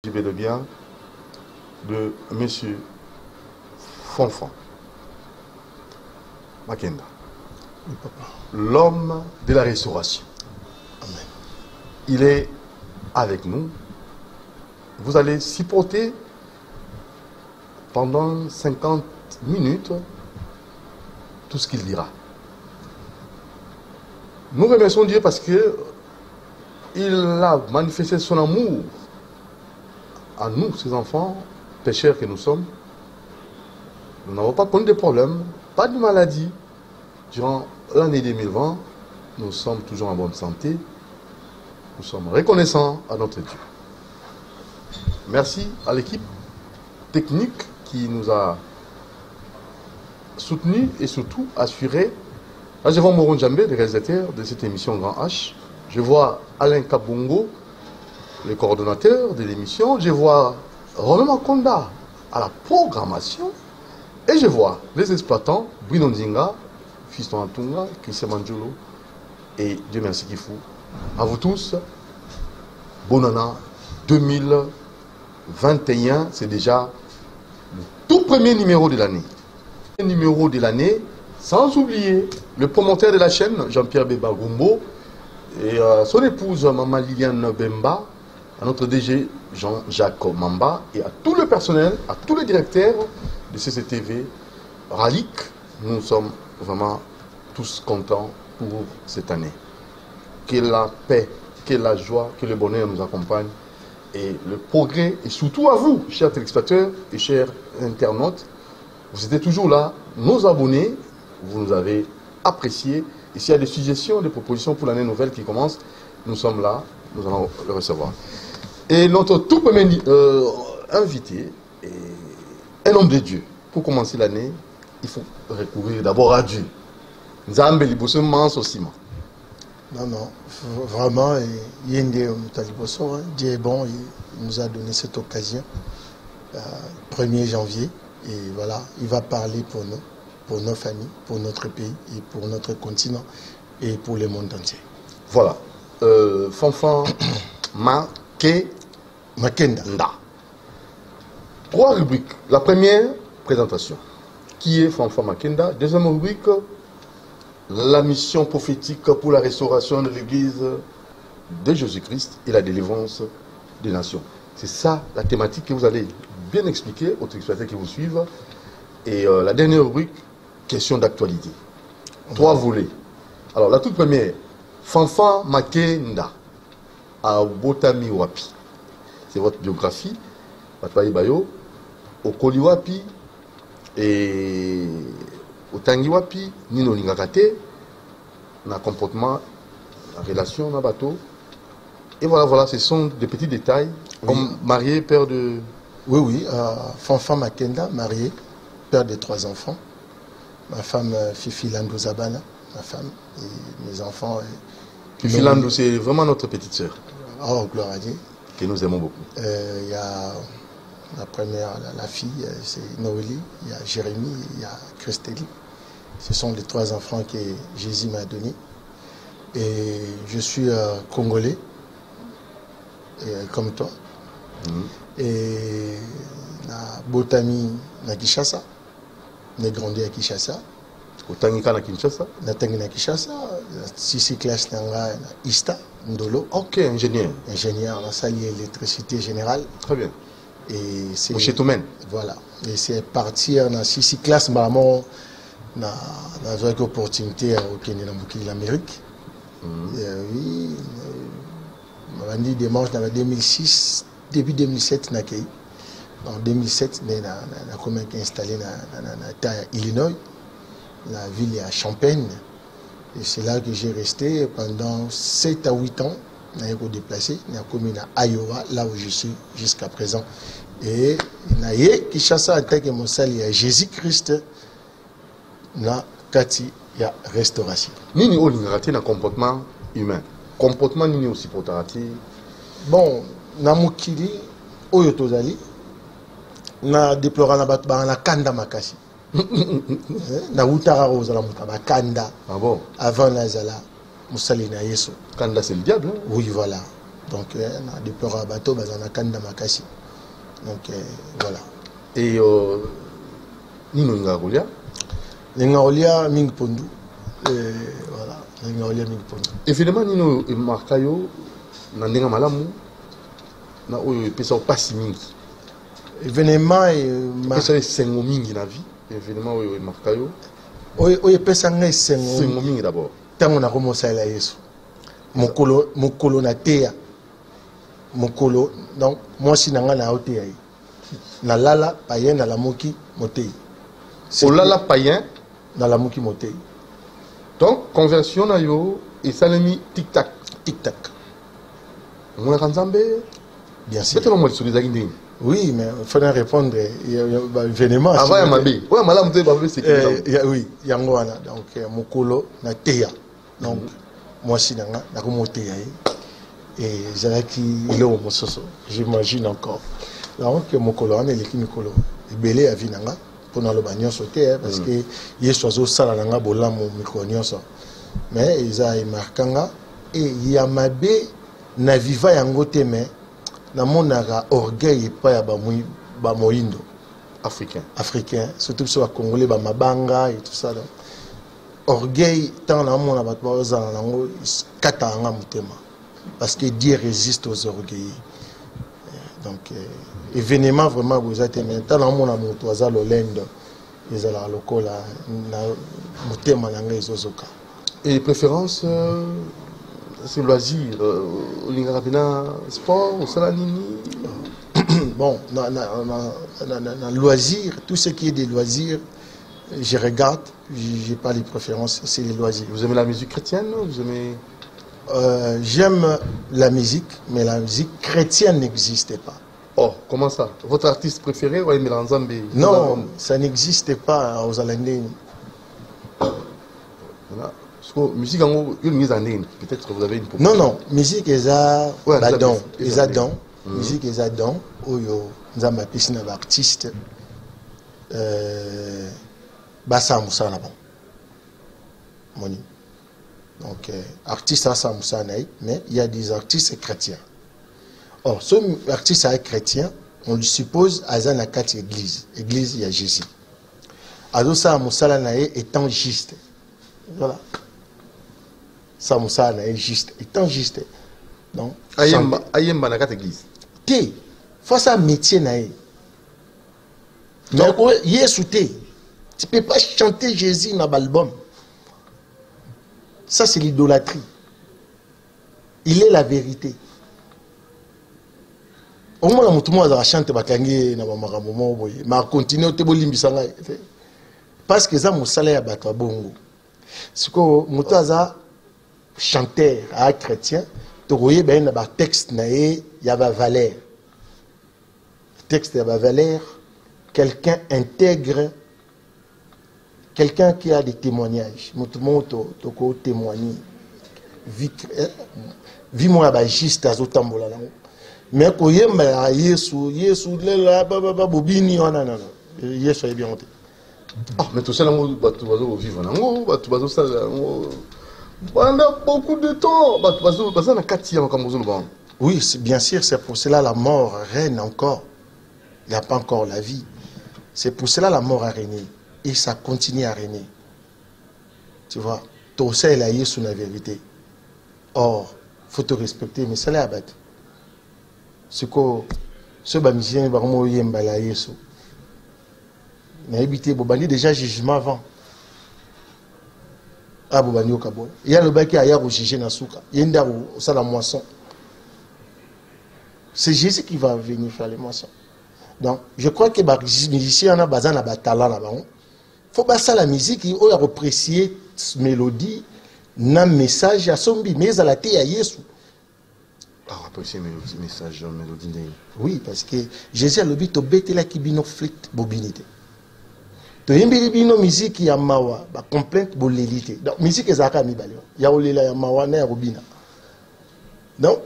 Je vais le bien de Monsieur Fonfon Makenda, l'homme de la restauration. Amen. Il est avec nous. Vous allez supporter pendant 50 minutes tout ce qu'il dira. Nous remercions Dieu parce que il a manifesté son amour à nous, ses enfants, pécheurs que nous sommes. Nous n'avons pas connu de problèmes, pas de maladie. Durant l'année 2020, nous sommes toujours en bonne santé. Nous sommes reconnaissants à notre Dieu. Merci à l'équipe technique qui nous a soutenus et surtout assuré. Là, je vois Moron Djambé, le réalisateur de cette émission Grand H. Je vois Alain Kabongo, le coordonnateur de l'émission. Je vois Romain Makonda à la programmation. Et je vois les exploitants, Bruno Ndinga, Fiston Antunga, Christian Manjolo et Dieu merci Kifou. À vous tous, bonne année 2021. C'est déjà le tout premier numéro de l'année. Le numéro de l'année, sans oublier le promoteur de la chaîne, Jean-Pierre Beba Gumbo, et son épouse, Maman Liliane Bemba, à notre DG Jean-Jacques Mamba, et à tout le personnel, à tous les directeurs de CCTV, Ralik. Nous sommes vraiment tous contents pour cette année. Que la paix, que la joie, que le bonheur nous accompagne, et le progrès, et surtout à vous, chers téléspectateurs et chers internautes. Vous étiez toujours là, nos abonnés, vous nous avez appréciés. Et s'il y a des suggestions, des propositions pour l'année nouvelle qui commence, nous sommes là, nous allons le recevoir. Et notre tout premier invité est un homme de Dieu. Pour commencer l'année, il faut recourir d'abord à Dieu. Nzambe liboso manso sima. Non, non, vraiment, Dieu est bon, il nous a donné cette occasion, 1er janvier, et voilà, il va parler pour nous, pour nos familles, pour notre pays, et pour notre continent, et pour le monde entier. Voilà, Fonfon Makenda. 3 rubriques. La première, présentation. Qui est Fonfon Makenda? Deuxième rubrique, la mission prophétique pour la restauration de l'Église de Jésus-Christ et la délivrance des nations. C'est ça la thématique que vous allez bien expliquer aux téléspectateurs qui vous suivent. Et la dernière rubrique, question d'actualité. 3 volets. Alors la toute première, Fonfon Makenda à Botami Wapi. C'est votre biographie. Batwaï Bayo, Okoli Wapi et Otangi Wapi, Nino Lingakate, na comportement, la relation, na bateau. Et voilà, ce sont des petits détails. Oui. Comme marié, père de... Oui, Fonfon Makenda, marié, père de 3 enfants. Ma femme, Fifi Landou Zabala, ma femme, et mes enfants. Fifi Landou, c'est vraiment notre petite sœur. Oh, gloire à Dieu. Que nous aimons beaucoup. Il y a la première, la fille, c'est Noélie, il y a Jérémie, il y a Christélie. Ce sont les 3 enfants que Jésus m'a donnés. Et je suis congolais, comme toi. Et na Botami, na Kinshasa. J'ai grandi à Kinshasa. Otangika na Kinshasa? Na Kinshasa, 6 classes na Ista, Ndolo. Ok, ingénieur. Ingénieur, na salle électricité générale. Très bien. Et c'est voilà. Et c'est partir dans 6 classes, maman, na une opportunité au Kenya, dans l'Amérique. Oui, on dit dimanche dans 2006, début 2007, en 2007, on a installé dans Illinois, la ville est à Champaign. Et c'est là que j'ai resté pendant 7 à 8 ans. On a été déplacé, on a commis à Iowa, là où je suis jusqu'à présent. Et on a eu Kinshasa en tant que mon salut, il y a Jésus-Christ, na Kati, il y a restauration. Nini o lingati na comportement humain. Comportement nini aussi pour tarati. Bon, na mukili oyo tozali na déplorant na bat ba na kanda makasi. Na utara rozala mutaba kanda. Ah bon? Avant Nazala, Moussalina Yeso. Kanda c'est le diable. Hein? Oui, voilà. Donc, des peurs à bateau, Bazanakan Makasi. Donc, voilà. Et Nino Ngarolia Ngarolia Mingpondu. Voilà. Ngarolia Mingpondu. Évidemment, Nino Marcayo, Nandenga Malamu, na oyo pesa opasi mingi. Événement et pesa sengo mingi na vie. Évidemment oyo Marcayo. Oyo pesa ngai sengo mingi d'abord. Tango na komosa la Yesu. Mokolo na teya. Mokolo donc moi si nanga na oteya. Na lala payen na la moki motei. O lala payen na la moki motei. Donc conversion na yo et salami tic tac. Tic tac. Mon Ranzambe. Bien sûr. Oui, mais il faudrait répondre. Il y a événement. Avant, il y a Mabé. Oui, madame, c'est oui, il y a Ngwana. Donc, Mokolo, na Teya. Donc, moi, je suis dans la Teya. Et j'ai qui est au Mososo. J'imagine encore. Donc, Mokolo, on est l'équipe Mokolo. Il belé à Vinanga pour dans le bagnon sauter parce que il y a choisi ça là nanga bola mon micronio ça. Mais ils a marquanga et il y a Mabé na viva yango te mais na monaka orgueil pas ya ba moindo africain surtout sur congolais ba mabanga et tout ça donc orgueil tant na mona ba bazana nango katanga mutema parce que Dieu résiste aux orgueils. Donc événement vraiment vous êtes maintenant na mona moto aza lolendo ezala lokola na mutema nanga ezozoka. Et préférence c'est loisir, sport, ou salanini. Bon, loisir, tout ce qui est des loisirs, je regarde, je n'ai pas les préférences, c'est les loisirs. Vous aimez la musique chrétienne? Vous aimez... J'aime la musique, mais la musique chrétienne n'existait pas. Oh, comment ça? Votre artiste préféré ou aimez l'ensemble? Non, ça n'existait pas aux Alandais. Voilà. Musique en une mise en ligne, peut-être vous avez une proposition. Non, musique est badon, musique est adon, oyo nzamba piscine d'artiste basa musa na bon. Moni. Donc artiste asa musa na mais il y a des artistes chrétiens. Or, ce artiste chrétien, on lui suppose azana quatre églises. Église il y a Jésus. Adosa musa na étant juste. Voilà. Ça est juste, étant juste. Donc, ayemba na quatre églises. Té, face à métier naé. Mais Yesu té, tu peux pas chanter Jésus dans l'album. Ça c'est l'idolâtrie. Il est la vérité. Au moins la mutumo a chanté bakangi na bamaramu boye, mais continue te bolimbisanga. Parce que ça musala ya bato bongo. Siko mutaza chanteur à chrétien, tu voyais bien le texte, il y avait valeur. Le texte, il y avait valeur. Quelqu'un intègre, quelqu'un qui a des témoignages. Tout le monde peut témoigner. Vie-moi juste à Zotambola. Mais quand il y a Yesu, Bobini, non. Yesu est bien. Ah, mais tout ça, tu vas vivre. Pendant beaucoup de temps, oui, bien sûr, c'est pour cela la mort règne encore. Il n'y a pas encore la vie. C'est pour cela la mort a régné. Et ça continue à régner. Tu vois, tout ça, il a eu sur la vérité. Or, il faut te respecter, mais ça l'a abattu. Ce musicien va vraiment y aller Yesu. Mais habité, il y a déjà jugement avant. Il y a le bac qui a jugé dans Souka. Il y a la moisson. C'est Jésus qui va venir faire les moissons. Donc, je crois que les musiciens ont besoin de talent là-bas. Il faut pas ça la musique, il faut apprécier la mélodie, le message à son bi, mais à la tête à Yesu. Ah, apprécier le message, la mélodie. Oui, parce que Jésus a le but de bêter la kibino flit bobinité. To yembeli bino musique ya mawa ba complainte bolélité. Donc musique ezaka mibale. Ya olela ya mawa na ya robina. Donc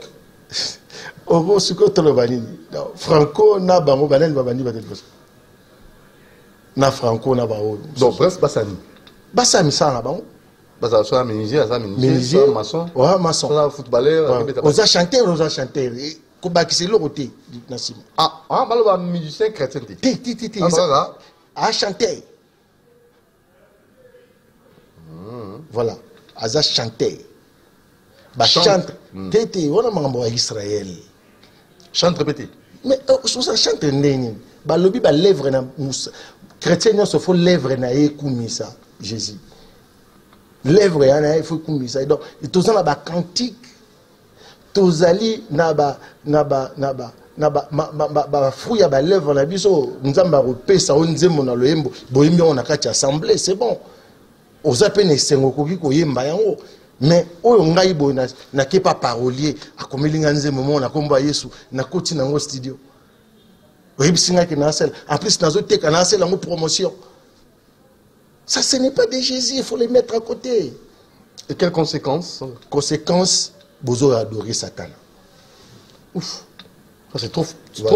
ogo suko tolo banini. Donc Franco na bango banani babandi batelboso. Na Franco na bawo. Donc bref basani. Basami sana bango. Parce que menuisier, maçon. Ouais, maçon. Footballeur. Aux chanteurs. Kobaki le côté Nassim. Ah, musicien chrétien. Ah, chanteur. Voilà. Aza chanteur. Bah chante. Tété, on a mambo Israël. Chante répété. Mais ça chante ndeni. Bah lobi ba lèvre na chrétien se faut lèvre na ekumisa Jésus. Lèvre na il faut kumisa. Donc tous ça ba cantique. Tozali naba fruit ya ba lèvre na biso nzamba repesa onzembo na loyembo boyembi on na kati assemblée c'est bon. Ozapene sengo koki koyemba yango. Mais oyo ngai boy na ke pas parolier akomelinga nzembo mo na komba Yesu na koti nango studio. Oyebisinga ke na sel en plus nazo teka na sel en promotion. Ça ce n'est pas des Jésus, il faut les mettre à côté. Et quelles conséquences? Conséquences, bozo adorer Satan. Ouf. C'est trop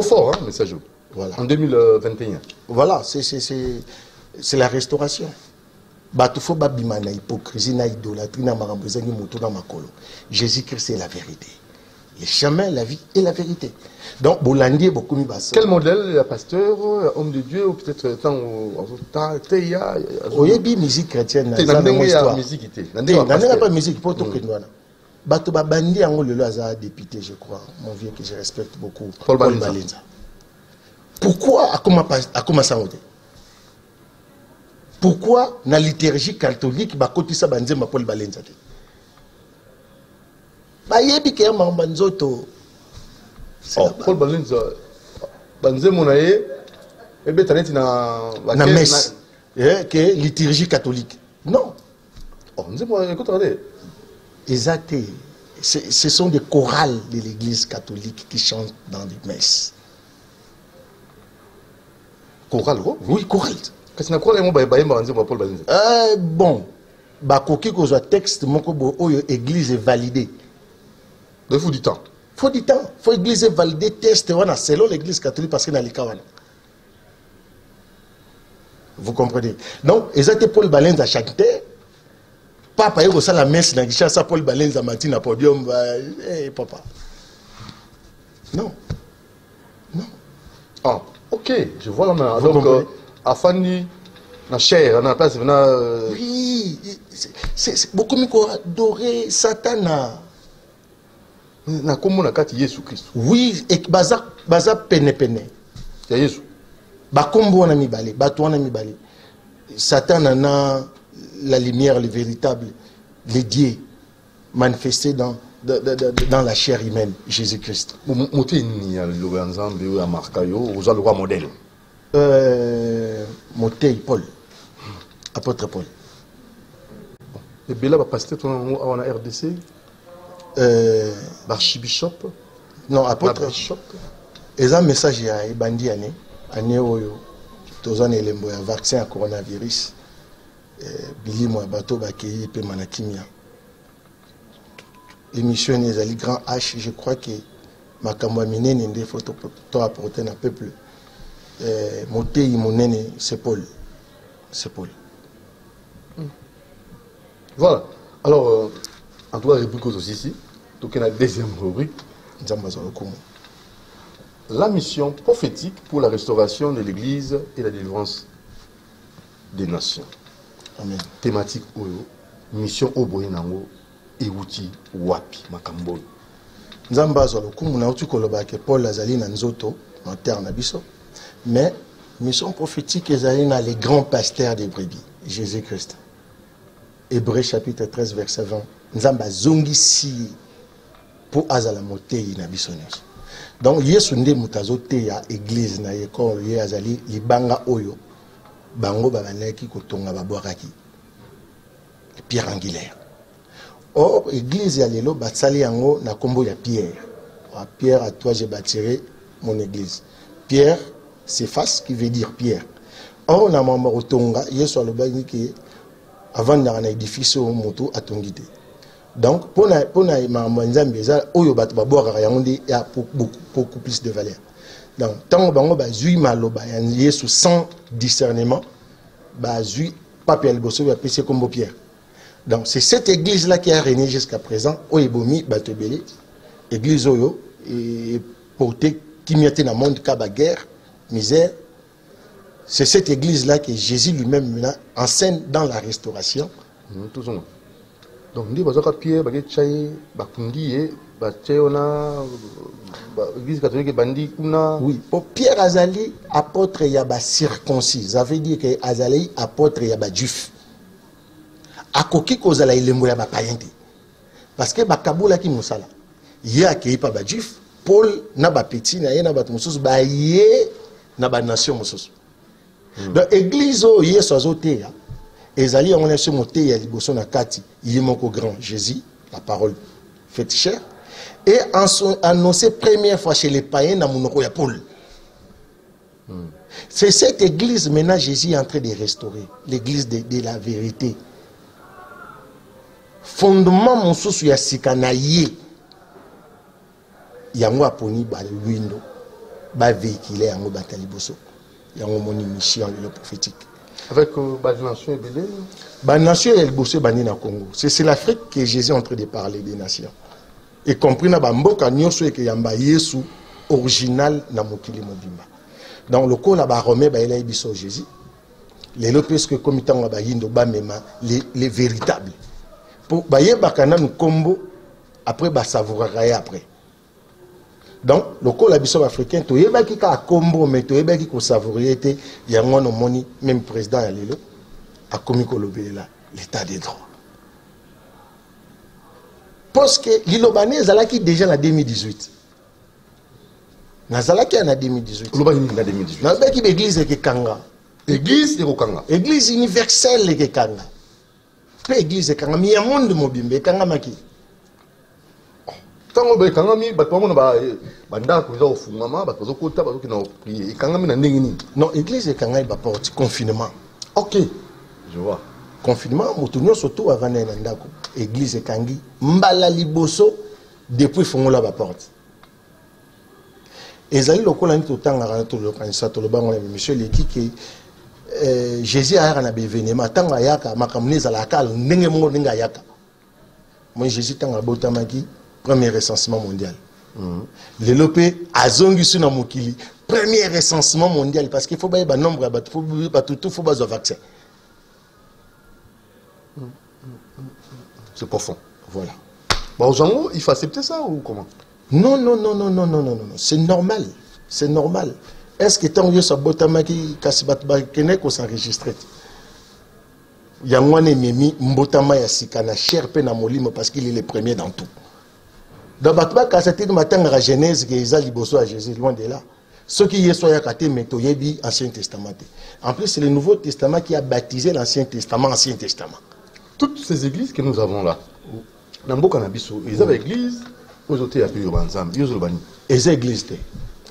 fort, hein, message. Voilà. En 2021. Voilà, c'est la restauration. Bato faut babima na hypocrisie na idolâtrie na marambezangi moto na makolo. Jésus-Christ est la vérité. Le chemin, la vie et la vérité. Donc bolandi beaucoup mi basa. Quel modèle, pasteur, homme de Dieu ou peut-être tant teya oyebi musique chrétienne na histoire. Musique était. N'a pas musique pour tout que nous. Bato babandi yango lelo aza député je crois. Mon vieux que je respecte beaucoup. Paul Balenza. Pourquoi akoma sangote? Pourquoi na liturgie catholique bakotisa banzemba Paul Balenza te? Ba yebi ke mamba nzoto. Paul Balenza banzembo na ye ebetaneti na messe que liturgie catholique. Non. Nzembo écoute regardez. Exact. Ce sont des chorales de l'église catholique qui chantent dans les messes. Chorale, oui, chorale. Qu'est-ce que bon, bakoki kozwa texte moko bo oyo église est validée. Il faut du temps. Faut du temps. Faut église valider test wana selon l'église catholique parce que na likawana. Vous comprenez? Donc, exact Paul Balenza chantait. Papa yoko sa la messe na gisha sa Paul Balenza matin na podium papa. Non. Non. Ah, OK, je vois la main. Donc afani na chair na place oui, c'est beaucoup mieux adorer Satana. Na komo na kati Yesu Christ. Oui, et baza pene. Ya Yesu. Ba kombo na mibale, bato wana mibale. Satan na la lumière, le véritable, les dieux manifestés dans la chair humaine, Jésus-Christ. Motei ensemble à Marcayo, vous avez le modèle. Motei Paul, apôtre Paul. Et bien là, pasteur en RDC, l'archibishop. Non, apôtre bishop. Et un message à Bandi année oyo, tozan elembo ya vaccin à coronavirus. Billy moi bateau bakei pe manakimia. Émission ezali grand H, je crois que makambo minene ndé photo to apporter na peuple. Motei monene c'est Paul. C'est Paul. Voilà. Alors en tout cas rubrique aussi ici. Donc il y a la deuxième rubrique. La mission prophétique pour la restauration de l'Église et la délivrance des nations. Amen. Thématique oyo, mission oboyenango euti wapi makambo. Nzamba zo lokumu na uti koloba ke Paul azali na nzoto na terre na biso. Mais mission prophétique ezali na les grands pasteurs des brebis, Jésus-Christ. Hébreux chapitre 13 verset 20. Nzamba zongisi pour azala motei na biso nyonso. Donc Yesu nde mutazo te ya église na yeko ye azali libanga oyo bango babanaki kotonga babwakaki pierre angulaire. Or église ya lelo batsali yango na kombo ya Pierre. Pierre, à toi j'ai bâtiré mon église. Pierre c'est face qui veut dire pierre. Or na mama otonga Yesu alobaki ke avant na édifice au moto atongite. Donc, pour Nzambe, oyo bato babwaka yango nde ya beaucoup plus de valeur. Donc, tant bango bazui maloba ya Yesu sans discernement, bazui pape ya liboso ya pese kombo Pierre. Donc c'est cette église-là qui a régné jusqu'à présent. Oebomi Batebele, église Oyo, et porté qui mettait dans le monde kaba guerre, misère. C'est cette église-là que Jésus lui-même enseigne dans la restauration. Tout ça. Donc, nous avons Pierre, l'église catholique bandi kuna. Oui, pour Pierre Azali, apôtre yaba circoncis. Ça veut dire que Azali, apôtre yaba juif. Akoki kozala ilembo yaba payente. Parce que Bakabula ki musala. Yé accueilli par ba juif. Paul n'a pas petit, n'a pas de moussous, bah yé n'a pas de nation moussous. Donc, l'église, il y a soit zoté. Et Zali, on est sur monté, il y a l'Iboson à Kati, il y a mon grand Jésus, la parole faite chère. Et annoncé première fois chez les païens dans mon nom, Paul. C'est cette église, maintenant, Jésus est en train de restaurer. L'église de la vérité. Fondement, mon sous, il y a Sikanaïe. Il y a un poni, le window, il véhiculé en Bataliboso. Il y a une mission prophétique. Avec la nation et la nation et le bossé bani na Congo. C'est l'Afrique que Jésus est en train de parler des nations. Y compris na bamboka nyonso et que yamba Yesu original na mokili mobimba. Donc le col là-bas romain ba ela biso Jésus. Les lopes que comme tant ba yindo ba mema les véritables. Pour ba yebaka na nous combo après ba savourer après. Donc, le col africain, tu es qui a combo, mais tu es qui a savouré, il y a un moni, même président a commis l'état des droits. Parce que l'Ilobané est déjà en 2018. Nazalaki en 2018. L'Ilobané en 2018. Nazalaki l'église est Kanga. Église est Kanga. Église universelle est Kanga. Pas église est Kanga, mais il y a un monde de Mobimbe, Kanga Maki. Quand on a mis, non, l'église est Kanga, il va porter confinement. Ok, je vois. Confinement, nous surtout avant l'église est Kangi, Mbala Liboso, depuis Fongola va porte. Et Zali Lokola tout le temps, monsieur Leki, que Jésus a un événement, tant à Yaka, Makamnez à la cale, Nengemon Nengayaka. Moi, Jésus tant à Botamaki. Premier recensement mondial. Les lopé à Zongisu na Mokili. Premier recensement mondial parce qu'il faut pas un nombre, il faut pas un vaccin. C'est profond. Voilà. Bon, Jean, il faut accepter ça ou comment? Non. C'est normal. C'est normal. Est-ce que tant que ça botamaki kasibatba kenek ou s'enregistrer? Il y a un ennemi mbotama ya sikana cher pe na molimo parce qu'il est le premier dans tout. Dans Batba, quand c'était le matin à la Genèse, qui est à Jésus, loin de là. Ce qui est soit Yakate, mais Toyebi, Ancien Testament. En plus, c'est le Nouveau Testament qui a baptisé l'Ancien Testament, Ancien Testament. Toutes ces églises que nous avons là, dans le Bokanabissou, ils avaient église, aux autres, ils ont ensemble, ils ont bani. Les églises,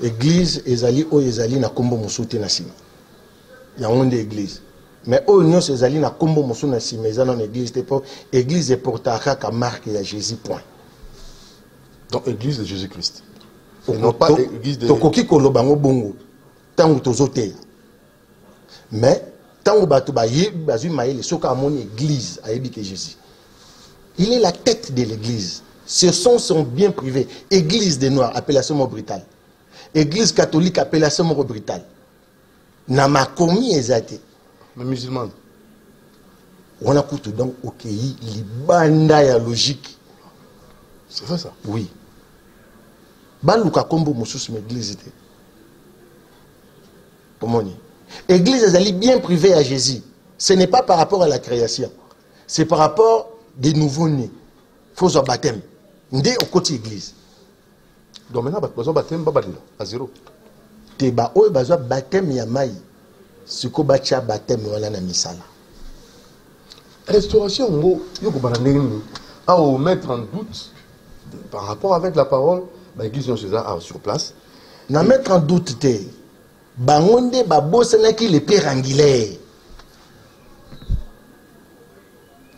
église, Ezali, o Ezali, na Kombo Moussouté Nassima. Il y a une église. Mais au Union, Ezali, na Kombo Moussou Nassima, ils ont une église, église est pour Taraka, marque à Jésus, point. Donc, église de Jésus-Christ. Et non pas église de... Tokoki kolobango bongo. Tango tozote. Mais, tango batu ba yebi bazu maele, soka amoni église, ayebi que Jésus. Il est la tête de l'église. Ce sont son bien privé. Église des Noirs, appellation Maubrital. Église catholique, appellation Maubrital. Nama komi ezate. Mais musulmane. On a coûté donc au pays, libanda ya logique. C'est vrai ça? Oui. Baluka kombo moussous l'église. Comment dire? Église est bien privée à Jésus. Ce n'est pas par rapport à la création. C'est par rapport des nouveaux-nés. Il faut un baptême. Ndé au côté église. Donc maintenant, besoin baptême, à zéro. Te ba oy besoin baptême ya mai. Ce ko bacha baptême wala na misala. Restauration, yoko bananeni, à mettre en doute par rapport avec la parole, l'église sur place. Na mettre en doute te. Bangonde babosana ki le père angulaire.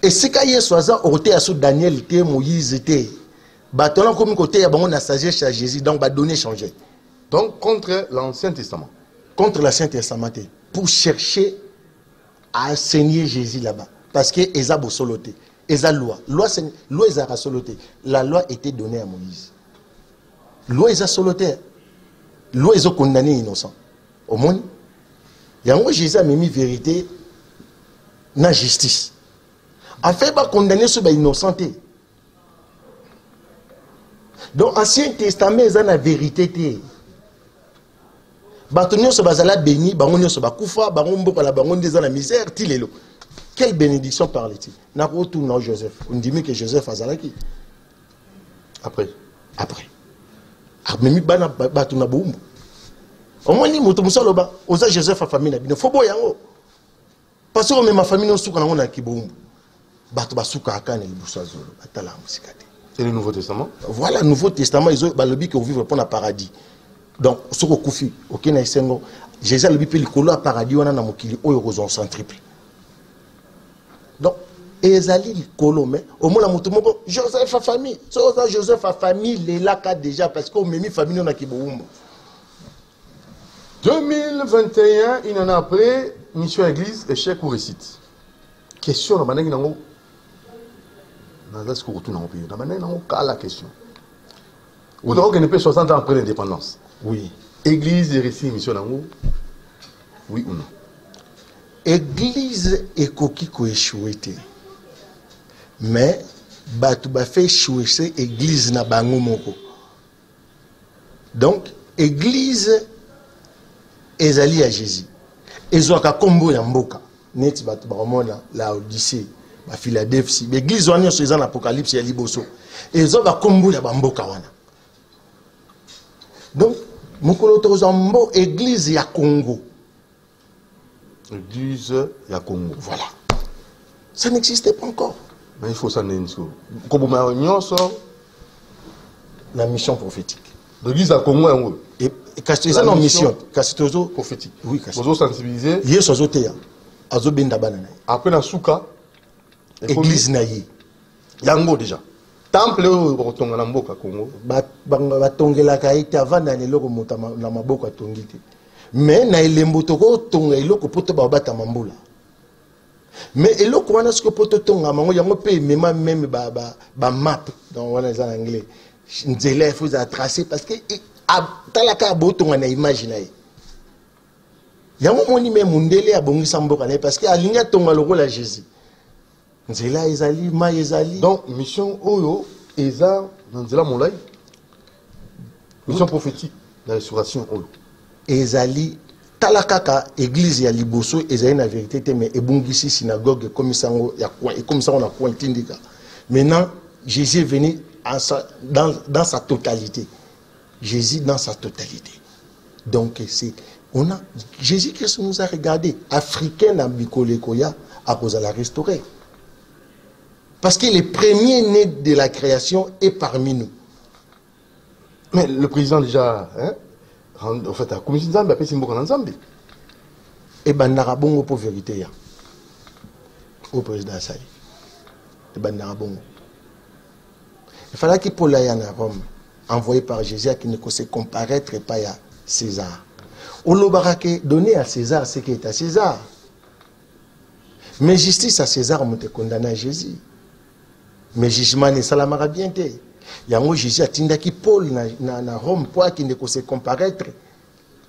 Et si quand il y a soit orté à sous Daniel te Moïse te. Batolan comme côté ya bangon na sagesse à Jésus donc ba donner changer. Donc contre l'Ancien Testament. Contre l'Ancien Testament pour chercher à enseigner Jésus là-bas parce que Ezabo soloté. Et la loi est à soloté. La loi était donnée à Moïse. Loi est à soloté. Loi est condamné innocent. Au monde, il y a un Jésus a mis vérité dans la justice. En fait, il condamné sur l'innocenté. Donc, l'Ancien Testament est la vérité. Batonio se bazala béni, bangonio se bakufa, bangombo la bangon des la misère, tilelo. Quelle bénédiction parle-t-il? N'a pas retourné Joseph. On dit que Joseph a zalaki. Après. Même bana batuna boumbo. Au moins ni moto musaloba, oza Joseph a famille na bino. Faut boyango. Parce que même ma famille non souka na ki boumbo. Batu basuka akane libusa zolo. Atala musikate. C'est le Nouveau Testament. Voilà, le Nouveau Testament, ils ont balobi que vous vivez pour le paradis. Donc, ce que vous faites, ok, Jésus a le bipé le colo à paradis, on a un mokili, on est en triple. Donc, ezali le colo, mais au moins, Joseph a famille. Joseph a famille, les là déjà, parce qu'on met famille, on a qui boum. 2021, une année après, mission église, échec ou réussite. Question, la manière dont est-ce qu'on retourne dans le pays? La manière dont on a la question. Vous avez gagné 60 ans après l'indépendance. Oui. Église et récit, mission d'amour. Oui ou non? Église est coquille qui échoué. Mais, tu vas faire échouer l'église na bango moko. Donc, église est alliée à Jésus. Ils ont un combo ya mboka. Net batu baromona la Odyssée, la Philadelphie. L'église on est sur l'Apocalypse ya liboso. Ils ont un combo ya mboka wana. Donc, mokolo tozambo église ya Congo. Église ya Congo. Voilà. Ça n'existait pas encore. Mais il faut s'en aller. Comme la mission prophétique. L'église à Congo. Et quand c'est ça, la mission prophétique. Oui, quand c'est sensibiliser. Yes, ozotea. Azobenda banana. Après la souka. Église naïe. Yango déjà. Temple au Rotonga na mboka Congo. Batongela kaite avant na lelo ko mota na maboko atongite. Mais na elembo toko tonga eloko poto babata mambula. Mais eloko wana ce que poto tonga mango yango pe même ba map dans wana en anglais. Nzela il faut tracer parce que talaka botonga na image na ye. Yango moni même mundele abongisa mboka na parce que alinga tonga loko la Jésus. Nzela ezali ma ezali. Donc mission oyo eza nzela molai. Mission prophétique la restauration oyo. Ezali talakaka église ya liboso ezali na vérité te mais ebungisi synagogue comme sango ya coin et comme ça on a point indika. Maintenant Jésus est venu dans sa totalité. Jésus dans sa totalité. Donc c'est on a Jésus Christ nous a regardé africain na bikolekoya à cause de la restaurer. Parce que le premier né de la création est parmi nous. Mais le président déjà, hein, en fait, la commission Nzambe a fait Simbo Nzambe. Et ben narabongo pour vérité. Au président Saï. Et ben narabongo. Il fallait qu'il Paul aille à Rome, envoyé par Jésus, qui ne se comparaître pas à César. On l'a donné à César ce qui est à César. Mais justice à César, on te condamné à Jésus. Mais jugement ne salamara bien te. Yango Jésus a tindaki Paul na Rome pour qu'il ne se comparaître.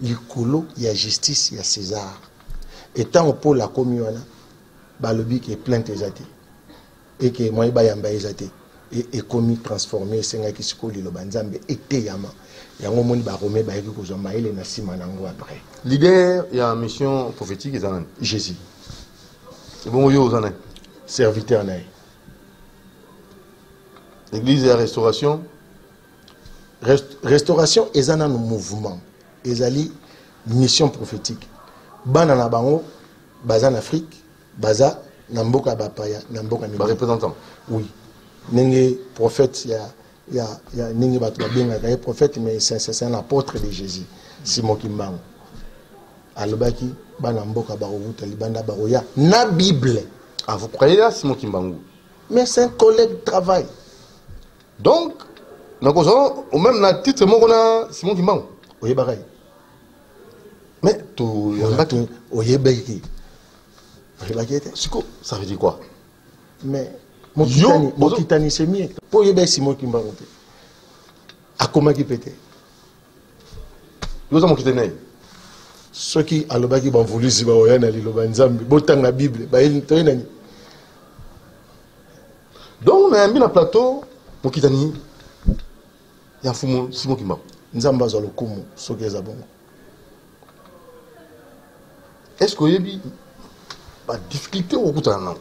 Likolo il y a justice il y a César. Et tant Paul a commis wana balobi qui est plein ezate. Et que moi ba yamba ezate. Et commis transformé senga ki sikoli lo banzambe ete yama. Yango moni ba Rome ba yeki kozoma ile na sima nango après. Leader il y a mission prophétique ezana. Jésus. C'est bon yo ozana. Serviteur naï. L'église et la restauration. Restauration est un mouvement. Ezali mission prophétique. Bana na bango, baza en Afrique, baza na mboka bapaya, na mboka mi. Représentant. Oui. Nenge prophète ya nenge batu benga ka prophète mais c'est un apôtre de Jésus. Simon Kimbangu. Alobaki bana mboka barovuta libanda baroya na Bible. Ah vous croyez là Simon Kimbangu? Mais c'est un collègue de travail. Donc, au même na titre, on a Simon Kimbangu. Oui, pareil. Mais tout, oui, ça veut dire quoi? Mais Mon kitani c'est mieux. Pour y baisser Simon Kimbango. À comment qui pété? Vous avez mon kitani. Ceux qui à l'obaki ban voulu si ba oyana li loba nzambe botang la Bible ba il nani. Donc on a mis le plateau mon kitani. Il y a Simon Kimbango. Nzamba za lokumu soki eza bongo. Est-ce que y a des difficultés au Koutana?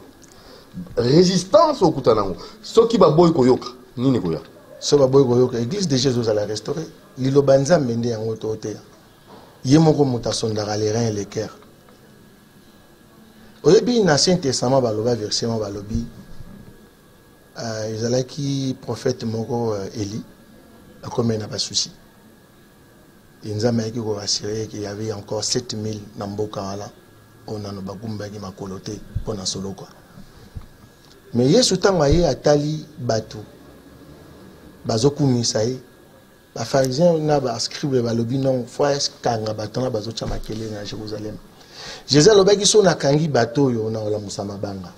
Résistance au Koutana? Ce qui va boy koyoka, ni ne koya. Ce qui va boy koyoka, l'église de Jésus à la restaurer. Lilo banza mende en autorité. Yemoko mutasondara les reins et les cœurs. Au début, dans l'Ancien Testament, baloba verset balobi. Ils allaient qui prophète moko Élie, comme il n'a pas de souci. Ils ont assuré qu'il y avait encore 7000 Namboka là. On a nos bagumba qui m'a coloté pour la solo quoi. Mais Yesu tangaye atali batu. Bazoku misaye. Les pharisiens na ba scribe ba lobi non foi kanga batana bazo chama kele na Jérusalem. Jésus lobaki so na kangi bato yo na ola musama banga.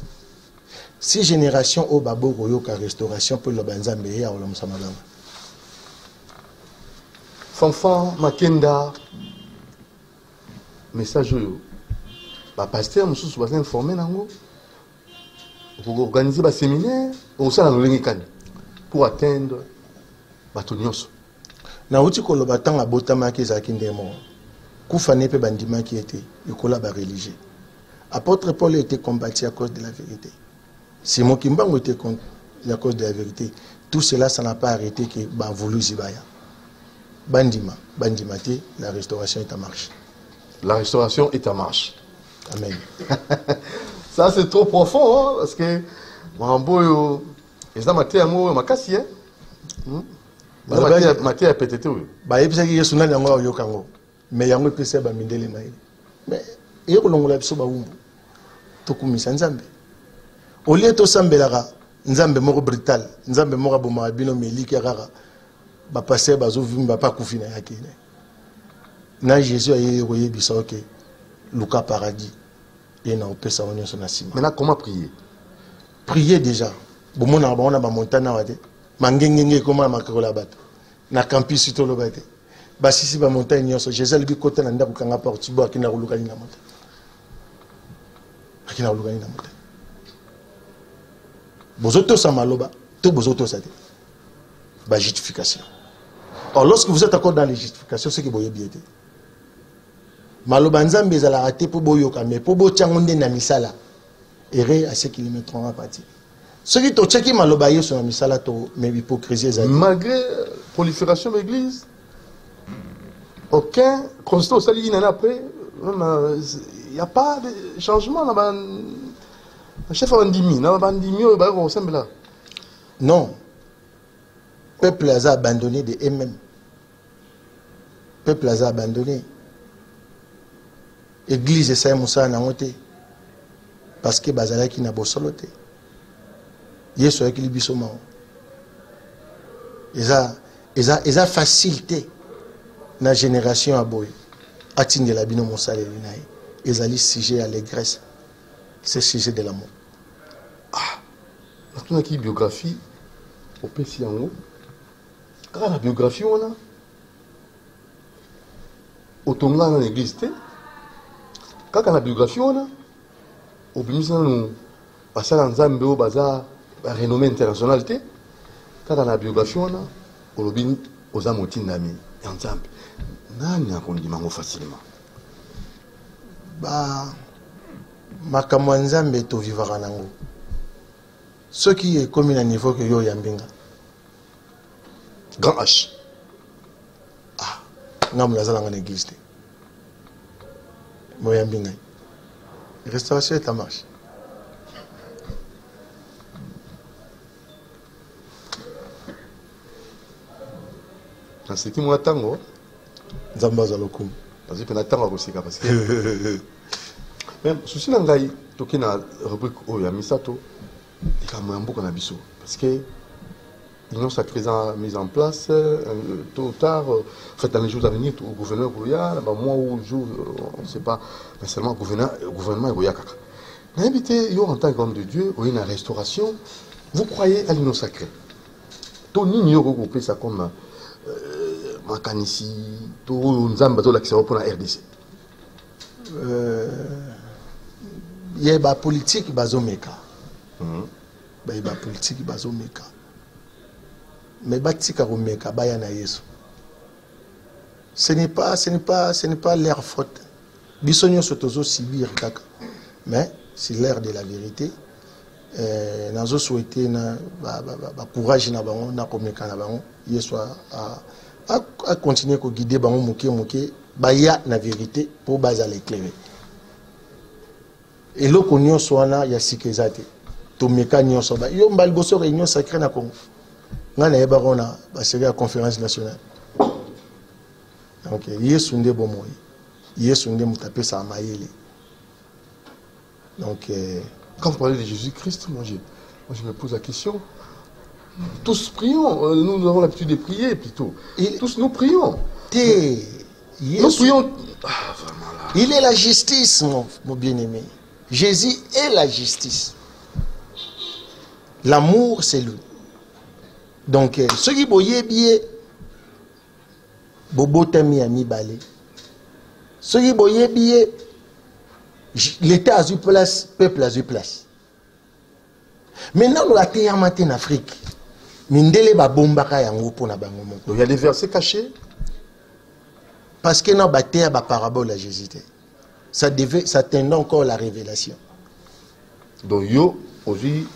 Si génération au babo koyoka restauration pour le banzambe ya ola musama banga. Fanfan Makenda message yo ba pasteur mususu ba informer nango pour organiser ba séminaire au sala lolengi kani pour atteindre bato nyonso na uti ko loba tanga botama ki za kindemo kufa nepe bandima qui était ikola ba religieux. Apôtre Paul était combattu à cause de la vérité. Simon Kimbango était contre à cause de la vérité. Tout cela ça n'a pas arrêté que ba voulu zibaya. Bandima, la restauration est en marche. La restauration est en marche. Amen. Ça c'est trop profond, hein, parce que Mambo, et ça m'a été amoureux, m'a cassé, hein. M'a été à pété, oui. Bah, il y a des gens qui ont eu Kango, mais il y a des gens qui ont eu Maï. Mais il y a des gens qui ont eu Tokumi Sanzambe. Au lieu de Sambelara, Nzambe moro brutal, Nzambe moro bomabino meliki rara. Ba passer bazo vimba pas kufina yake na Jésus aye roye bisoke Lucas paradis et na opesa onyo son asima. Maintenant comment prier? Prier déjà. Bomona ba ba montagne na wate. Mangengenge comment makola bato. Na campus to lo bate. Ba sisi ba montagne nyonso Jésus libi kota na ndako kanga porte bo akina kuluka ni na montagne. Akina kuluka ni na montagne. Bozoto sa maloba, to bozoto sa te. Ba justification. Or, lorsque vous êtes encore dans les justifications, c'est que vous avez bien été. Malobanza mbezala raté pour boyoka, mais pour botiangonde na misala, erré à ceux qui les mettront à partir. Ceux qui t'ont checké malobaye sur la misala, mais hypocrisie. Malgré prolifération de l'église, aucun constat au salut il en a après, il n'y a pas de changement dans le chef Andimi, dans le Andimi, il ressemble là. Non. Peuple a abandonné de eux-mêmes. Peuple a abandonné. Église essaie Moussa na ngote. Parce que bazala qui n'a pas soloté. Yesu avec libiso mao. Ils a facilité na génération à boy. Atinde la bino Moussa le linaï. Ils allaient sujet à l'allégresse. C'est sujet de l'amour. Ah. On a qui biographie au PC en haut. Quand la biographie on a au Tonga dans l'église quand la biographie on a au Bimisa nous passer dans Zambie au bazar renommée internationale quand la biographie on a au lobby aux amotines d'amis en Zambie nani akondi mango facilement bah makambo Nzambe to vivra nango ce qui est comme à niveau que yo yambinga Grand H. Ah, non, mais là, on église. Moyen bingai. Restauration est en marche. Dans ce qui m'a tango, Zamba zalokum. parce que n'attend pas aussi parce que. Même souci n'angai, toki na rubrique oya misato, ikamoyambo kana biso parce que. L'union sacrée mise en place, tôt ou tard, dans les jours à venir, au gouverneur Gouya, moi ou le jour, on ne sait pas, mais seulement le gouvernement Gouya Kaka. Mais invité, en tant qu'homme de Dieu, il y a une restauration, Vous croyez à l'union sacrée? Tony n'y a regroupé ça comme Makanisi, tout Nzamba, tout l'accès pour la RDC. Il y a la politique bazomeka. Il y a la politique bazomeka. Mais batika romeka bayana yesu. Ce n'est pas leur faute. Bisogno sotozo sibir kaka. Mais c'est l'heure de la vérité. Nazo souhaité na courage na bango na komeka na bango yesu a continuer ko guider bango moké baya na vérité pour baza l'éclairer. Et lo konyo soana ya sikezate to meka nyonso ba yo mbali boso réunion sacrée na Congo ngana yeba rona ba série à conférence nationale. Donc yesu nde bomoyi yesu nde mutape sa mayele. Donc quand vous parlez de Jésus-Christ, moi je me pose la question. Tous prions, nous avons l'habitude de prier plutôt. Tous nous prions. Nous prions. Ah, vraiment là. Il est la justice, mon bien-aimé. Jésus est la justice. L'amour, c'est lui. Donc, ceux qui boyent bien, Bobo Tami a mis balai. Ceux qui boyent bien, l'État a eu place, peuple a eu place. Maintenant, nous avons matin en Afrique. Il y a des versets cachés. Parce que nous avons la parabole à Jésus. Ça attendait encore la révélation. Donc, yo, aujourd'hui,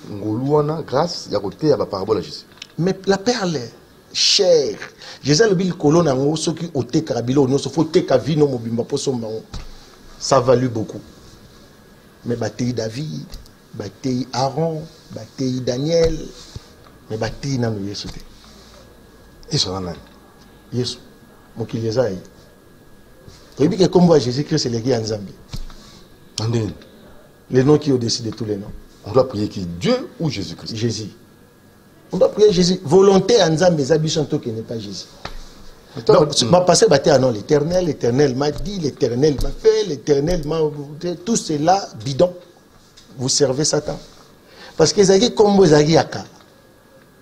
grâce à la parabole à Jésus. Mais la perle est chère. Jésus a dit que ceux qui ont été carabilo, il faut que ça valut beaucoup. Mais bataille David, bataille Aaron, bataille Daniel, mais bataille n'a nous Yesu. Yesu n'a pas. Yesu, mon qui les a. Tu dis que comme moi Jésus-Christ c'est l'église en Zambie. Les noms qui ont décidé tous les noms. On doit prier qui Dieu ou Jésus-Christ. Jésus. On doit prier Jésus. Volonté en Zambie, les habitants qui n'est pas Jésus. Donc, ma passé bataille non l'Éternel, l'Éternel m'a dit, l'Éternel m'a fait, l'Éternel m'a tout cela bidon. Vous servez Satan. Parce que zagi comme vous zagi aka.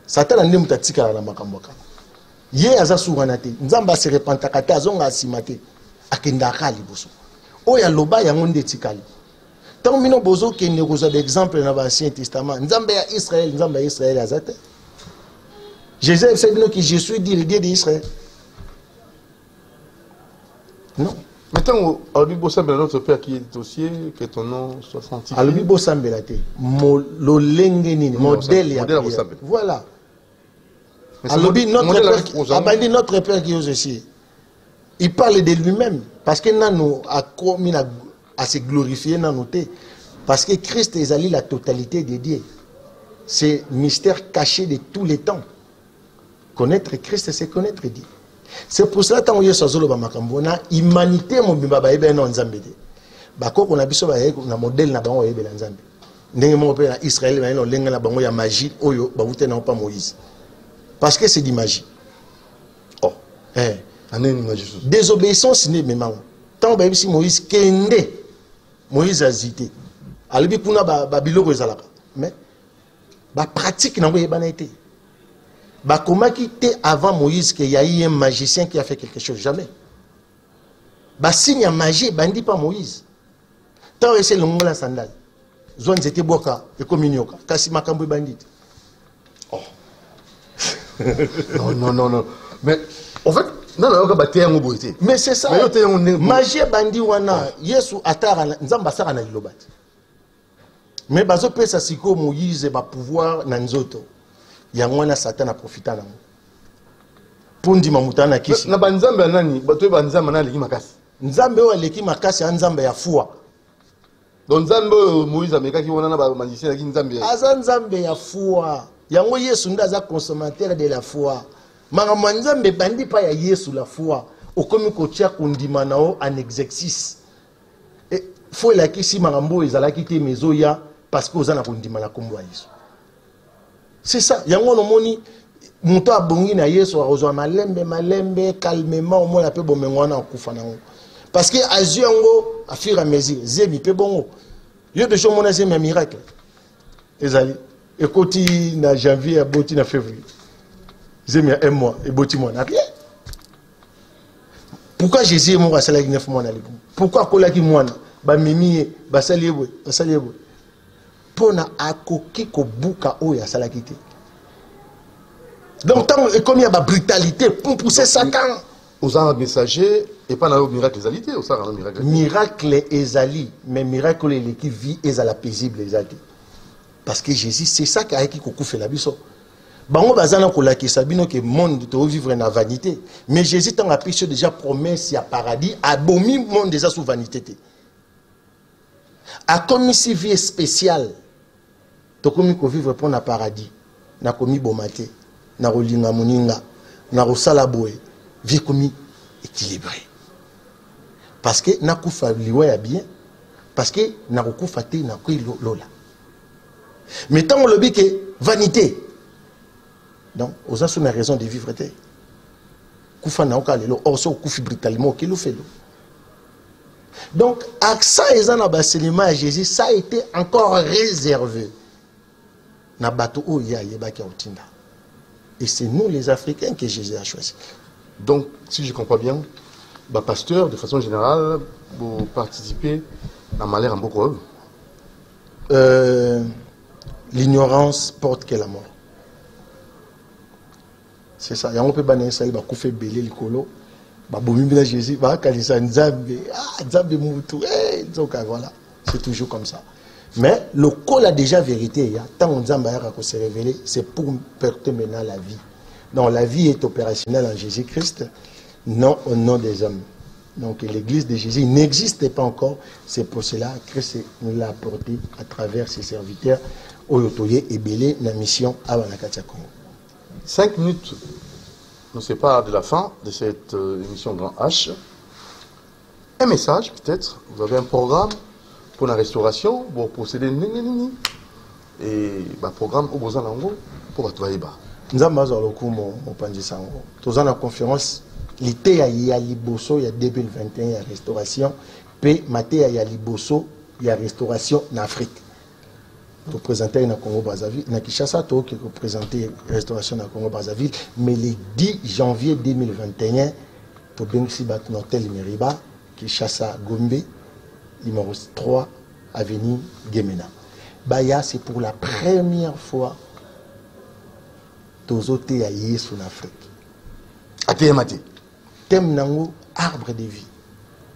Satan a ndem tatika na makamboka. Ye aza suranate. Nzamba se repentakata zonga asimate. Akendaka liboso. Oya loba ya ngonde tikali. Tant mino bozo ke ne koza d'exemple dans l'Ancien Testament. Nzamba ya Israël azate. Jésus sait nous que je suis dit le Dieu d'Israël. Non. Maintenant, Alubi Sambela, notre Père qui est dossier, que ton nom soit sanctifié. Alubi Sambela, modèle. Voilà. Alubi, notre Père qui est aussi. Il parle de lui-même. Parce qu'il a commis à se glorifier dans nos têtes. Parce que Christ est allé la totalité des dieux. C'est mystère caché de tous les temps. Connaître Christ, c'est connaître Dieu. C'est pour cela que quand on est sur l'humanité, on a dit Nzambe. On a dit un modèle na bango yebela Nzambe. Ndenge mo pe na Israël ba no lenga na bango ya magie oyo ba wuté na pas Moïse. Parce que c'est de magie. Oh, désobéissance n'est même pas. Tant ba si Moïse kende Moïse a zité. Albi kuna ba biloko ezalaka. Mais ba pratique na boye bana été. Bah, comment quitter avant Moïse qu'il y a eu un magicien qui a fait quelque chose? Jamais. Bah, signe magie, bandi pas Moïse. Tant que c'est le monde la sandale. Zone c'était boka et communioka. Kasi makambo bandit. Oh. Non. Mais en fait, non, mais c'est ça. Magie bandi wana. Yesu atara nzamba sara na lilobat. Mais bazo pesa siko Moïse ba pouvoir na nzoto. Yangwana Satan a profité na mo. Pundi mamutana kisi. Na banzambe nani? Bato banzambe na leki makasi. Nzambe wa leki makasi nzambe ya foi. Donc nzambe Moïse ameka ki wana na ba magicien ki nzambe. Aza nzambe ya foi. Yango Yesu ndaza consommateur de la foi. Manga nzambe bandi pa ya Yesu la foi. Okomi ko tia kundima nao en exercice. Et foi la kisi mangambo ezalaki te mezoya parce que ozana kundima na kombo Yesu. C'est ça. Yango no moni muto abongi na Yesu akozwa malembe calmement au moins la pe bomengwana okufa nango. Parce que aziango a fur et à mesure zemi pe bongo. Yo de jour mona zemi miracle. Ezali. Et quand il a janvier, il a février. J'ai mis un mois, et il n'a rien. Pourquoi Jésus est mort à 9 mois? Pourquoi Kolaki Mouana? Mimi, Basaliebo, Basaliebo. Pour na akoki ko buka oya salakité. Donc, tant comme il y a la brutalité pour pousser Satan. Aux un messager et pas dans le miracle exalité, au ça miracle. Miracle ezali, mais miracle qui vit ezala paisible ezali. Parce que Jésus, c'est ça qui a été fait la biso. Bango bazana ko la sabino que monde te vivre dans vanité. Mais Jésus t'en a pris déjà promesse ya paradis, abomi monde déjà sous vanité. A commis si vie spéciale. To commis ko vivre pour na paradis. Na commis bomate, na rolinga moninga, na rosala boe. Vie comme équilibrée. Parce que na kufa liwa ya bien, parce que na kufa te na koi lola. Mais tant on le dit que vanité. Donc, aux assumes raison de vivre te. Kufa na oka lelo, or so kufi brutalement qui le fait. Donc, accent ezana baselima à Jésus, ça a été encore réservé. Na bato o ya yebaki otinda. Et c'est nous les Africains que Jésus a choisi. Donc, si je comprends bien, bah, pasteur, de façon générale, vous participez à malheur en beaucoup. L'ignorance porte que la mort. C'est ça. Il y a un peu de ça, il va couper belé le colo. Jésus, voilà. C'est toujours comme ça. Mais le col a déjà vérité. Tant on s'est révélé, c'est pour porter maintenant la vie. Donc la vie est opérationnelle en Jésus-Christ, non au nom des hommes. Donc l'église de Jésus n'existait pas encore. C'est pour cela que Christ nous l'a apporté à travers ses serviteurs. Oyotoye et Belé, la mission à Wanakatia Congo. 5 minutes nous séparent de la fin de cette émission Grand H. Un message peut-être. Vous avez un programme pour la restauration, pour procéder et un programme au besoin pour travailler bas. Nous avons une conférence, l'été il y a Liboso, il y a 2021, il y a restauration, puis maté il y a Liboso, il y a restauration en Afrique. Pour présenter dans Congo Brazzaville, na Kinshasa to qui présenter restauration dans Congo Brazzaville, mais le 10 janvier 2021 pour Bengsi Batnotel Meriba, Kinshasa Gombe, numéro 3 avenue Gemena. Baya c'est pour la première fois tozoté aïe sur l'Afrique. Atématé. Thème nango arbre de vie.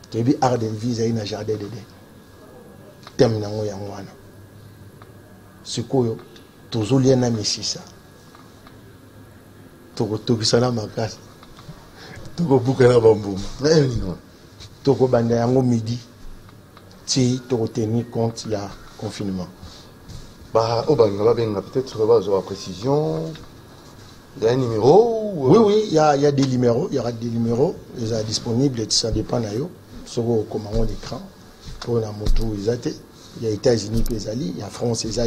Tu dis arbre de vie, c'est un jardin de dé. Thème nango yangwana. Ce que tozolien na mesisa. Toko kisana makas. Toko bukana bambuma. Toko banda yango midi. Si toko tenir compte il y a confinement. Bah, peut-être avoir précision. Il y a un numéro ou... Oui, il y a des numéros. Il y aura des numéros. Ils sont disponibles. Ça dépend de eux. Sur le commandement d'écran. Pour la moto, il y a les États-Unis, il y a France, ils sont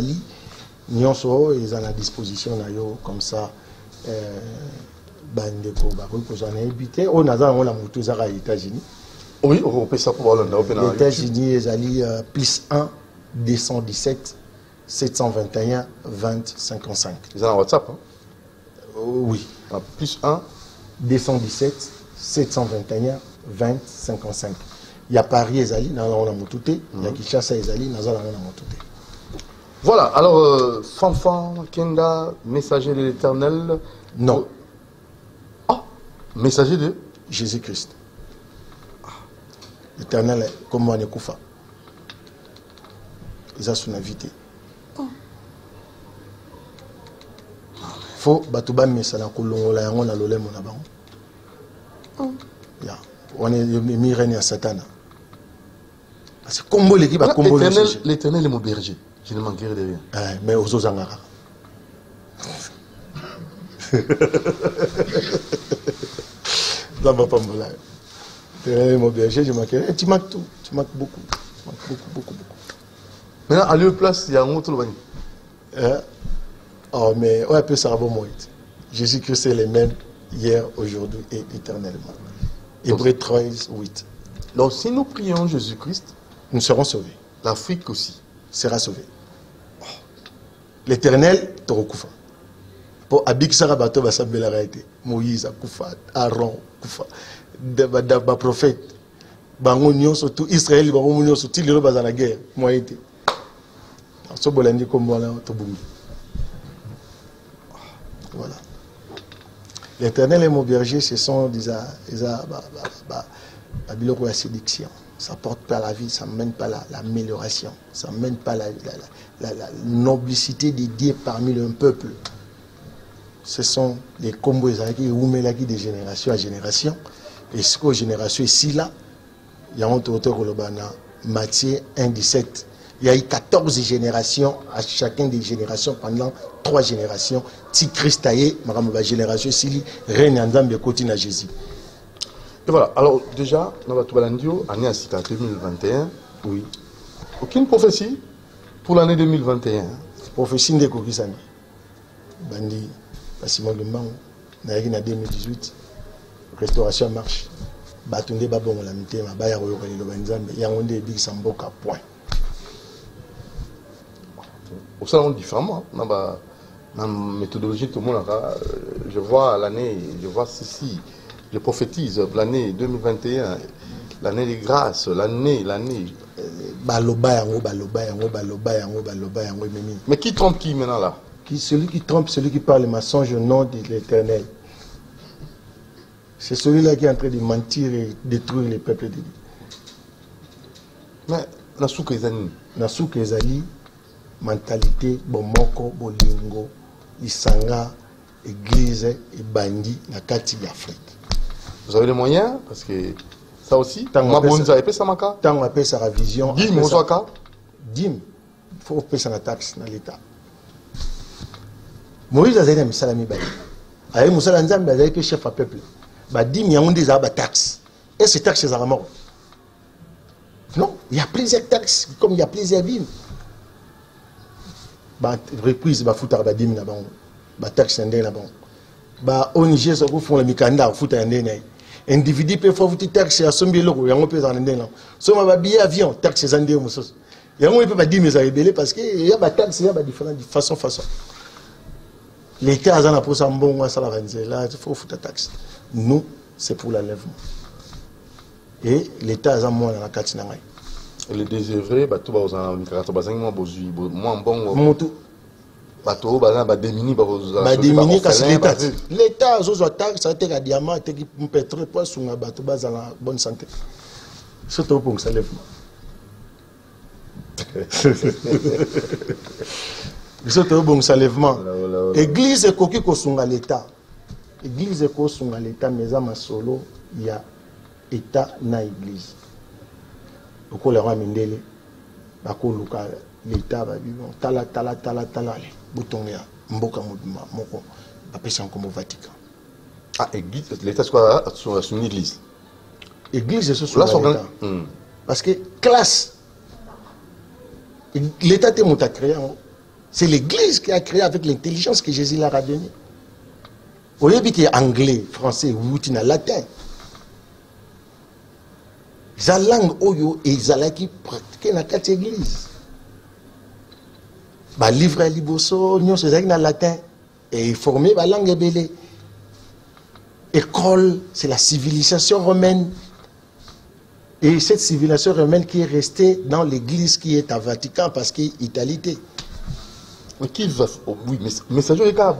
à disposition. Comme ça, on a la moto aux États-Unis. Oui, on peut ça pour les États-Unis, ils ont plus 1 217 721 20 55. Ils ont un WhatsApp, hein? Oui. Plus 1 217 721 20 55. Il y a Paris Ezali, il y a Kinshasa Ezali, il y a Voilà, alors, Fanfan, Kenda, messager de l'Éternel. Non. Ah, messager de Jésus-Christ. L'Éternel, comme moi, Nekoufa. Ils ont son invité. Faut batuba mesala kulongola yango na lolemo na bango. Ya, on est miré à Satana. C'est combo l'équipe à combo l'Éternel est mon berger. Je ne manquerai de rien. Mais aux Ozangara. Ça va pas me là. L'Éternel est mon berger, je manquerai. Tu manques tout. Tu manques beaucoup. Beaucoup. Maintenant, à lieu place, il y a un autre bagage. Oh, mais on peut savoir bon. Jésus-Christ est le même hier, aujourd'hui et éternellement. Hébreux 13, 8. Donc, si nous prions Jésus-Christ, nous serons sauvés. L'Afrique aussi sera sauvée. L'Éternel, Torokufa. Pour Abik Sarabato, Basambela Raïté. Moïse, Akufa, Aaron, Kufa. Ba prophète. Bangonio, surtout Israël, Bangonio, surtout les rebelles dans la guerre. Moi, été. So bolandi comme voilà, Tobungi. Voilà. L'Éternel est mon berger, ce sont des biloko ya séduction. Ça porte pas la vie, ça ne mène pas l'amélioration, ça ne mène pas la noblicité des dieux parmi le peuple. Ce sont des combos qui oumelaki de génération à génération. Et ce que génération ici là, il y a un auteur Kolobana, Matthieu 1,17. Il y a eu 14 générations à chacun des générations pendant 3 générations. Si Christ a eu, ma génération ici, règne en Zambie côté à Jésus. Et voilà, alors déjà, dans la Toubalandio, année à 2021, oui. Aucune prophétie pour l'année 2021. Prophétie de Kokisani. Bandi, Bassimon de Mang, Naïki en 2018, restauration marche. Batunde Babon la mité, ma baya royo le Banzambe, Yangonde Big Samboka, point. Au salon différemment, dans la méthodologie, tout le monde a, je vois l'année, je vois ceci. Je prophétise l'année 2021, l'année des grâces, l'année. Mais qui trompe qui maintenant là? Celui qui trompe, celui qui parle mensonge au nom de l'Éternel. C'est celui-là qui est en train de mentir et détruire les peuples de Dieu. Mais Nasuke Ezali. Nasuke Ezali, mentalité, bomoko, bolingo, isanga, église et bandit, na kati d'Afrique. Vous avez les moyens? Parce que ça aussi, tant on appelle ça la vision. Dim, il faut payer sa taxe dans l'État. Moïse a dit Salami Baye. Avec Moussa Lanzam, il a dit chef à peuple. Dim, il y a des taxes. Et ces taxes, c'est à la mort. Non, il y a plusieurs taxes, comme il y a plusieurs bimes. Reprise, foutre à dim là-bas. Taxe là-bas. ONG, ça font le mikanda, foutre à individu peut faire des taxes à son billet, et on peut en indé. Si on a un billet avion, taxes en indé, et on peut pas dire mais ça rebelle parce qu'il y a des taxes, il y a différentes façons. L'État a un procès en bon, ça la là, il faut foutre la taxe. Nous, c'est pour l'enlèvement. Et l'État a un moins dans la carte. Les désœuvrés, tout va aux bateau ba démini parce que l'État a besoin taxe ça te diamant te qui pétrole pour sunga bateau ba la bonne santé surtout pour ça lèvement surtout bon salèvement église koki ko sunga l'État église ko sunga l'État mais à masolo il y a État na église ko le roi Mindele ba ko luka l'État va vivre tala boutonga mboka mobima moko apesa comme au Vatican. Ah, église, l'État sur une église. Église c'est sur l'État. Parce que classe l'État est créé. C'est l'église qui a créé avec l'intelligence que Jésus leur a donnée. Au lieu de anglais, français, ou latin. La langue oyo et la qui pratiquent dans quatre églises. Bah livre liboso, nous c'est dans latin et formé la langue belé. École, c'est la civilisation romaine. Et cette civilisation romaine qui est restée dans l'église qui est à Vatican parce qu'il est Italie. Mais qui va oui, mais ça joue pas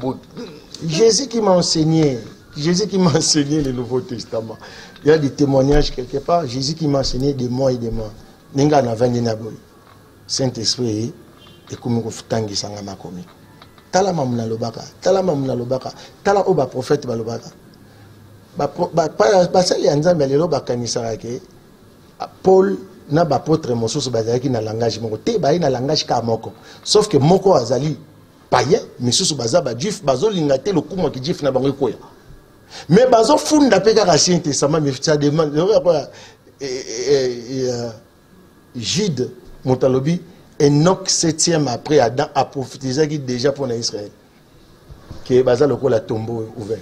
Jésus qui m'a enseigné. Jésus qui m'a enseigné le Nouveau Testament. Il y a des témoignages quelque part. Jésus qui m'a enseigné des mois et des mois. Nenga na vandi na boy. Saint-Esprit et comme ko futangi sanga makomi. Tala mamuna lobaka. Tala mamuna lobaka. Tala oba prophète ba lobaka. Ba sali anzambe lelo ba kanisa ke Paul na ba apôtre mosusu bazalaki na langage moko te ba na langage ka moko. Sauf que moko azali païen misusu baza ba juif bazolinga te le kuma ki juif na bango koya. Mais bazo funda pe ka Ancien Testament mais ça demande Gide Montalobi Enoch 7e après Adam a prophétisé déjà pour Israël que baza le la tombeau ouvert.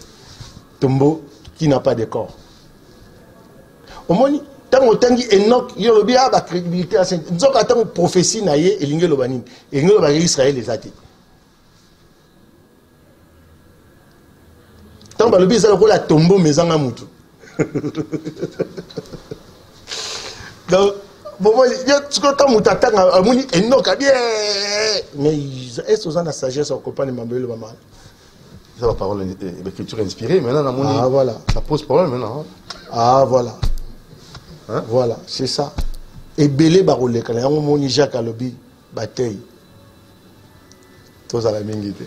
Tombeau qui n'a pas de corps. Au moins tant autangi Enoch yolobi a ba crédibilité à Saint. Nzoka tant prophétie na ye elinge lobanini. Elinge lobanini Israël les athées. Tant que le ça la tombeau mais en amoutou. Donc bon il y a tout quand on t'attend à moni et non bien mais est-ce que la sagesse au copain de Mambele maman. Ça va parole l'écriture inspirée maintenant ah voilà ça pose problème maintenant. Ah voilà. Hein? Voilà, c'est ça. Et belé barolé quand on moni Jacques Alobi bataille. Tous à la mingité.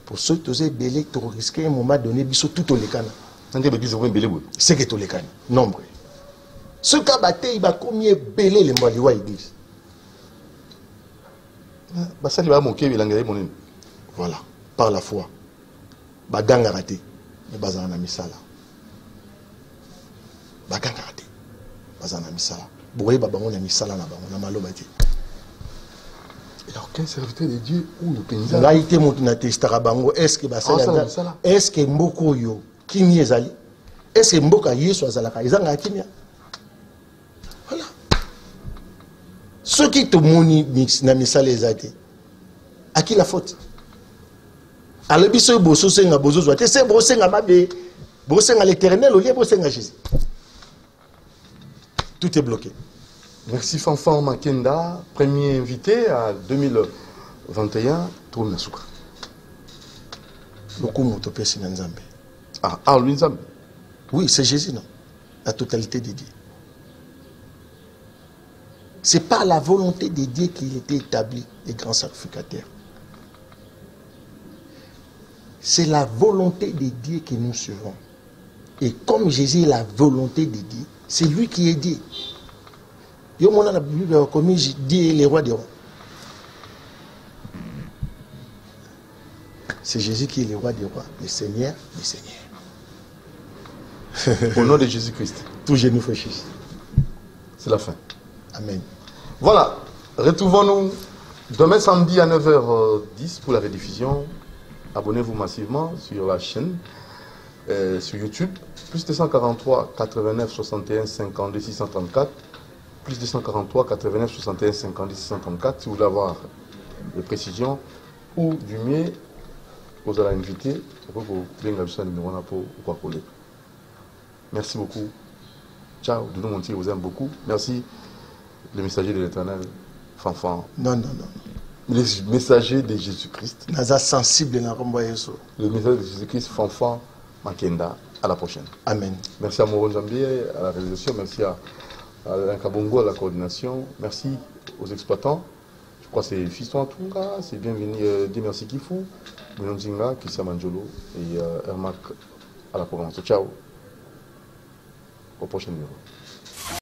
Pour ceux qui ont belé tu risques à un moment donné biso tout au lekana. C'est que tout lekana nombre. Ce cas bataille ba combien belé les mbaliwa église. Ba ça va moquer bilanga mon. Voilà, par la foi. Ba ganga raté. Mais bazana misala. Ba ganga raté. Bazana misala. Boye ba bango na misala na bango na maloba ti. Alors quel serviteur de Dieu ou le paysan là été monte na testara bango est-ce que ba sala est-ce que mboko yo kimi ezali est-ce que mboka yesu azalaka ezanga kimia voilà ceux qui te moni mix na misala ezate à qui la faute alors biso boso senga bozo zwate c'est bo senga mabe bo senga l'éternel au lieu bo senga Jésus tout est bloqué. Merci Fanfan Makenda, premier invité à 2021, Tourne la Souka. Ah, lui Nzambe. Oui, c'est Jésus, non? La totalité de Dieu. C'est par la volonté de Dieu qu'il était établi, les grands sacrificateurs. C'est la volonté de Dieu que nous suivons. Et comme Jésus est la volonté de Dieu, c'est lui qui est Dieu. Yo mona la Bible comme Dieu est le roi des rois. C'est Jésus qui est le roi des rois, le Seigneur des seigneurs. Au nom de Jésus-Christ. Tout genou fléchisse. C'est la fin. Amen. Voilà. Retrouvons-nous demain samedi à 9h10 pour la rediffusion. Abonnez-vous massivement sur la chaîne, sur YouTube. Plus 243 89 61 52 634. Plus 243 89 61 52 634. Si vous voulez avoir des précisions ou du mieux, vous allez inviter. Merci beaucoup. Ciao. De nous, vous aime beaucoup. Merci. Le messager de l'Éternel, Fanfan. Non. Le messager de Jésus-Christ. Naza sensible na le messager de Jésus-Christ, Fanfan Makenda. À la prochaine. Amen. Merci à Moron Zambier à la réalisation. Merci à Nkabongo à la coordination. Merci aux exploitants. Je crois que c'est Fiston Tunga, c'est bienvenu. Dieu merci Kifou, Bounonzinga, Kissia Manjolo et Ermac à la programmation. Ciao. Au prochain numéro.